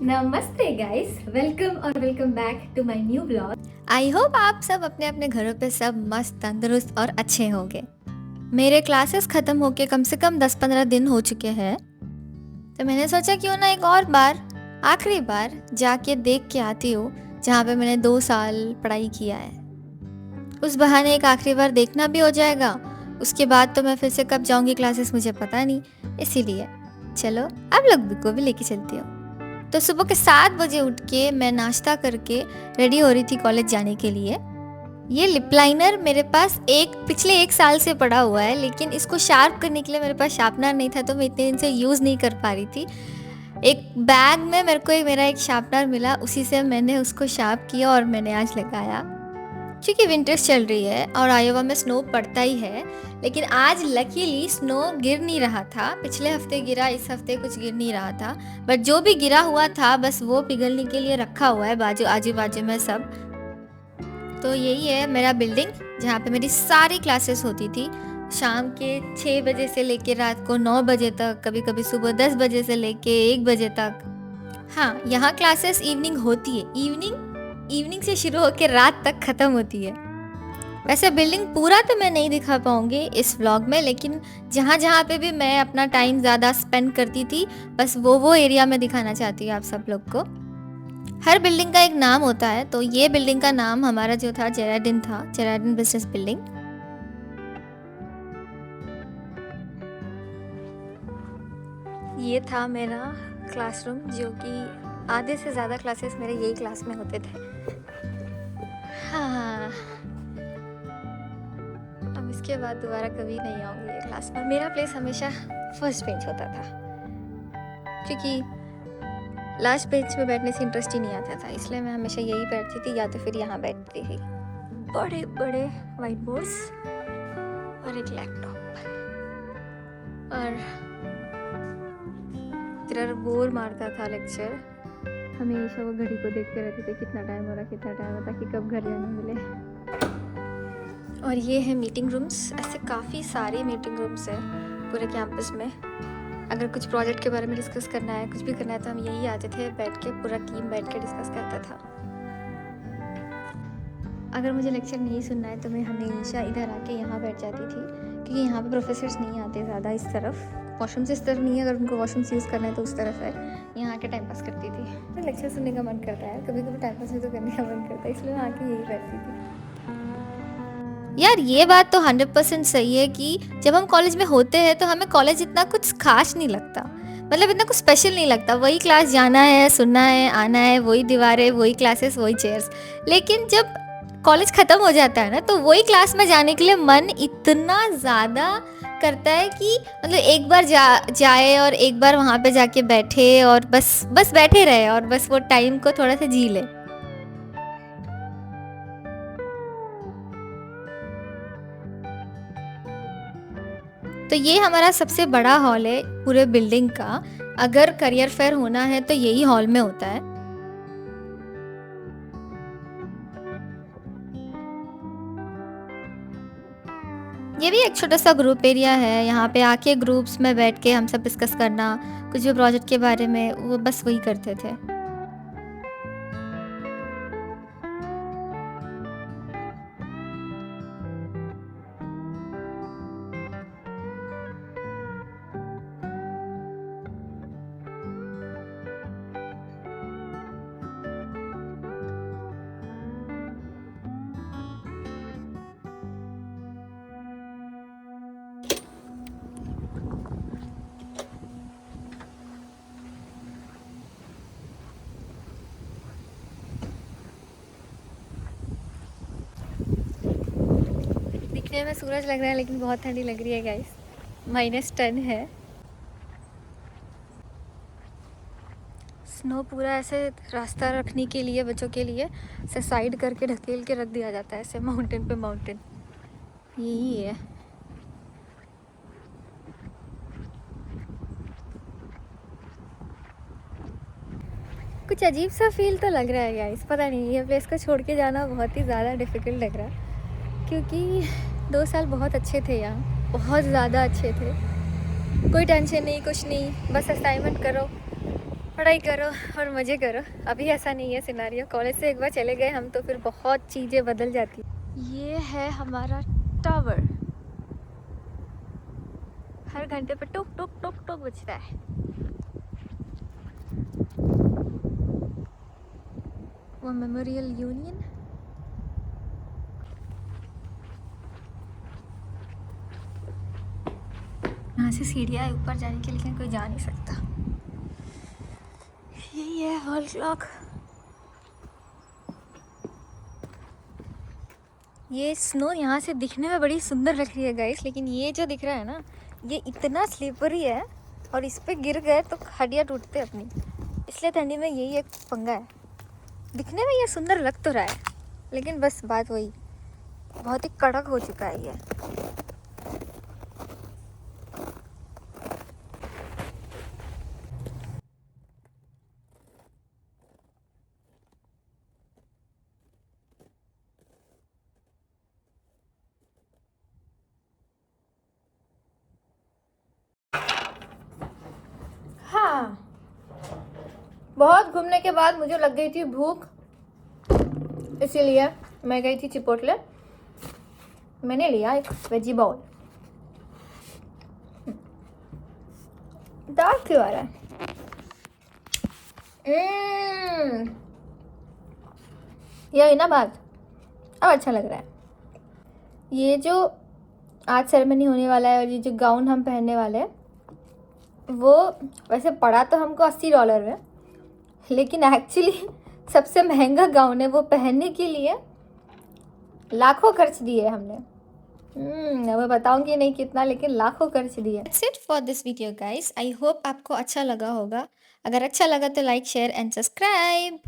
नमस्ते guys, welcome back to my new blog. I hope आप सब अपने अपने घरों पे सब मस्त तंदुरुस्त और अच्छे होंगे। मेरे क्लासेस ख़त्म होके कम से कम 10-15 दिन हो चुके हैं, तो मैंने सोचा क्यों ना एक और बार, आखिरी बार जाके देख के आती हूँ जहाँ पे मैंने 2 साल पढ़ाई किया है। उस बहाने एक आखिरी बार देखना भी हो जाएगा। उसके बाद तो मैं फिर से कब जाऊँगी क्लासेस मुझे पता नहीं, इसीलिए चलो आप लोग को भी लेके चलती हूँ। तो सुबह के 7 बजे उठ के मैं नाश्ता करके रेडी हो रही थी कॉलेज जाने के लिए। ये लिप लाइनर मेरे पास पिछले 1 साल से पड़ा हुआ है, लेकिन इसको शार्प करने के लिए मेरे पास शार्पनर नहीं था, तो मैं इतने दिन से यूज़ नहीं कर पा रही थी। एक बैग में मेरे को मेरा एक शार्पनर मिला, उसी से मैंने उसको शार्प किया और मैंने आज लगाया। क्योंकि विंटर्स चल रही है और आयोवा में स्नो पड़ता ही है, लेकिन आज लकीली स्नो गिर नहीं रहा था। पिछले हफ्ते गिरा, इस हफ्ते कुछ गिर नहीं रहा था, बट जो भी गिरा हुआ था बस वो पिघलने के लिए रखा हुआ है आजू बाजू में सब। तो यही है मेरा बिल्डिंग जहाँ पे मेरी सारी क्लासेस होती थी, शाम के 6 बजे से लेके रात को 9 बजे तक, कभी कभी सुबह 10 बजे से लेके 1 बजे तक। हाँ, यहाँ क्लासेस इवनिंग होती है, इवनिंग से शुरू होकर रात तक ख़त्म होती है। वैसे बिल्डिंग पूरा तो मैं नहीं दिखा पाऊँगी इस व्लॉग में, लेकिन जहाँ जहाँ पे भी मैं अपना टाइम ज़्यादा स्पेंड करती थी, बस वो एरिया में दिखाना चाहती हूँ आप सब लोग को। हर बिल्डिंग का एक नाम होता है, तो ये बिल्डिंग का नाम हमारा जो था जेराडिन था, जेराडिन बिजनेस बिल्डिंग। ये था मेरा क्लासरूम, जो कि आधे से ज़्यादा क्लासेस मेरे यही क्लास में होते थे। हाँ, अब इसके बाद दोबारा कभी नहीं आऊँगी ये क्लास में। मेरा प्लेस हमेशा फर्स्ट बेंच होता था, क्योंकि लास्ट बेंच में बैठने से इंटरेस्ट ही नहीं आता था, इसलिए मैं हमेशा यही बैठती थी या तो फिर यहाँ बैठती थी। बड़े बड़े वाइट बोर्ड्स और एक लैपटॉप, और तेरा बोर मारता था लेक्चर। हमेशा वो घड़ी को देखते रहते थे, कितना टाइम हो रहा, ताकि कब घर जाने मिले। और ये है मीटिंग रूम्स। ऐसे काफ़ी सारे मीटिंग रूम्स हैं पूरे कैंपस में। अगर कुछ प्रोजेक्ट के बारे में डिस्कस करना है, कुछ भी करना है, तो हम यही आते थे, बैठ के पूरा टीम बैठ के डिस्कस करता था। अगर मुझे लेक्चर नहीं सुनना है तो मैं हमेशा इधर आके यहाँ बैठ जाती थी, क्योंकि यहाँ पे प्रोफेसर्स नहीं आते ज़्यादा इस तरफ। वॉशरूम से इस तरफ नहीं है, अगर उनको वॉशरूम यूज़ करना है तो उस तरफ है। यहाँ आके टाइम पास करती थी। तो लेक्चर सुनने का मन करता है, कभी कभी टाइम पास भी तो करने का मन करता है, इसलिए मैं आके यही बैठती थी। यार ये बात तो 100% सही है कि जब हम कॉलेज में होते हैं तो हमें कॉलेज इतना कुछ खास नहीं लगता, मतलब इतना कुछ स्पेशल नहीं लगता। वही क्लास जाना है, सुनना है, आना है, वही दीवारें, वही क्लासेस, वही चेयर्स। लेकिन जब कॉलेज ख़त्म हो जाता है ना, तो वही क्लास में जाने के लिए मन इतना ज़्यादा करता है कि मतलब एक बार जाए और एक बार वहाँ पे जाके बैठे और बस बैठे रहे और बस वो टाइम को थोड़ा सा जी ले। तो ये हमारा सबसे बड़ा हॉल है पूरे बिल्डिंग का। अगर करियर फेयर होना है तो यही हॉल में होता है। ये भी एक छोटा सा ग्रुप एरिया है, यहाँ पे आके ग्रुप्स में बैठ के हम सब डिस्कस करना, कुछ भी प्रोजेक्ट के बारे में, वो बस वही करते थे। दिखने में सूरज लग रहा है, लेकिन बहुत ठंडी लग रही है गाइस। -10 है। स्नो पूरा ऐसे रास्ता रखने के लिए, बच्चों के लिए ऐसे साइड करके ढकेल के रख दिया जाता है, ऐसे माउंटेन पे माउंटेन। यही है। कुछ अजीब सा फील तो लग रहा है गाइस, पता नहीं, ये प्लेस को छोड़ के जाना बहुत ही ज़्यादा डिफ़िकल्ट लग रहा है, क्योंकि 2 साल बहुत अच्छे थे यहाँ, बहुत ज़्यादा अच्छे थे। कोई टेंशन नहीं, कुछ नहीं, बस असाइनमेंट करो, पढ़ाई करो और मज़े करो। अभी ऐसा नहीं है सिनारियो, कॉलेज से एक बार चले गए हम तो फिर बहुत चीज़ें बदल जाती। ये है हमारा टावर, हर घंटे पे टुक टुक टुक टुक बजता है। वो मेमोरियल यूनियन, यहाँ से सीढ़ियाँ है ऊपर जाने के लिए, लेकिन कोई जा नहीं सकता। यही है हॉल क्लॉक। ये स्नो यहाँ से दिखने में बड़ी सुंदर लग रही है गाइस, लेकिन ये जो दिख रहा है ना, ये इतना स्लिपरी है और इस पे गिर गए तो हड्डियाँ टूटते अपनी, इसलिए ठंडी में यही एक पंगा है। दिखने में ये सुंदर लग तो रहा है, लेकिन बस बात वही, बहुत ही कड़क हो चुका है ये। हाँ, बहुत घूमने के बाद मुझे लग गई थी भूख, इसीलिए मैं गई थी चिपोटले। मैंने लिया एक वेजी बाउल। दाल क्यों आ रहा है? यही ना बात, अब अच्छा लग रहा है। ये जो आज सेरेमनी होने वाला है और ये जो गाउन हम पहनने वाले हैं, वो वैसे पड़ा तो हमको $80 में, लेकिन एक्चुअली सबसे महंगा गाउन है। वो पहनने के लिए लाखों खर्च दिए हमने। मैं बताऊंगी नहीं कितना, लेकिन लाखों खर्च दिए। That's it for this video guys. I hope आपको अच्छा लगा होगा। अगर अच्छा लगा तो लाइक शेयर एंड सब्सक्राइब।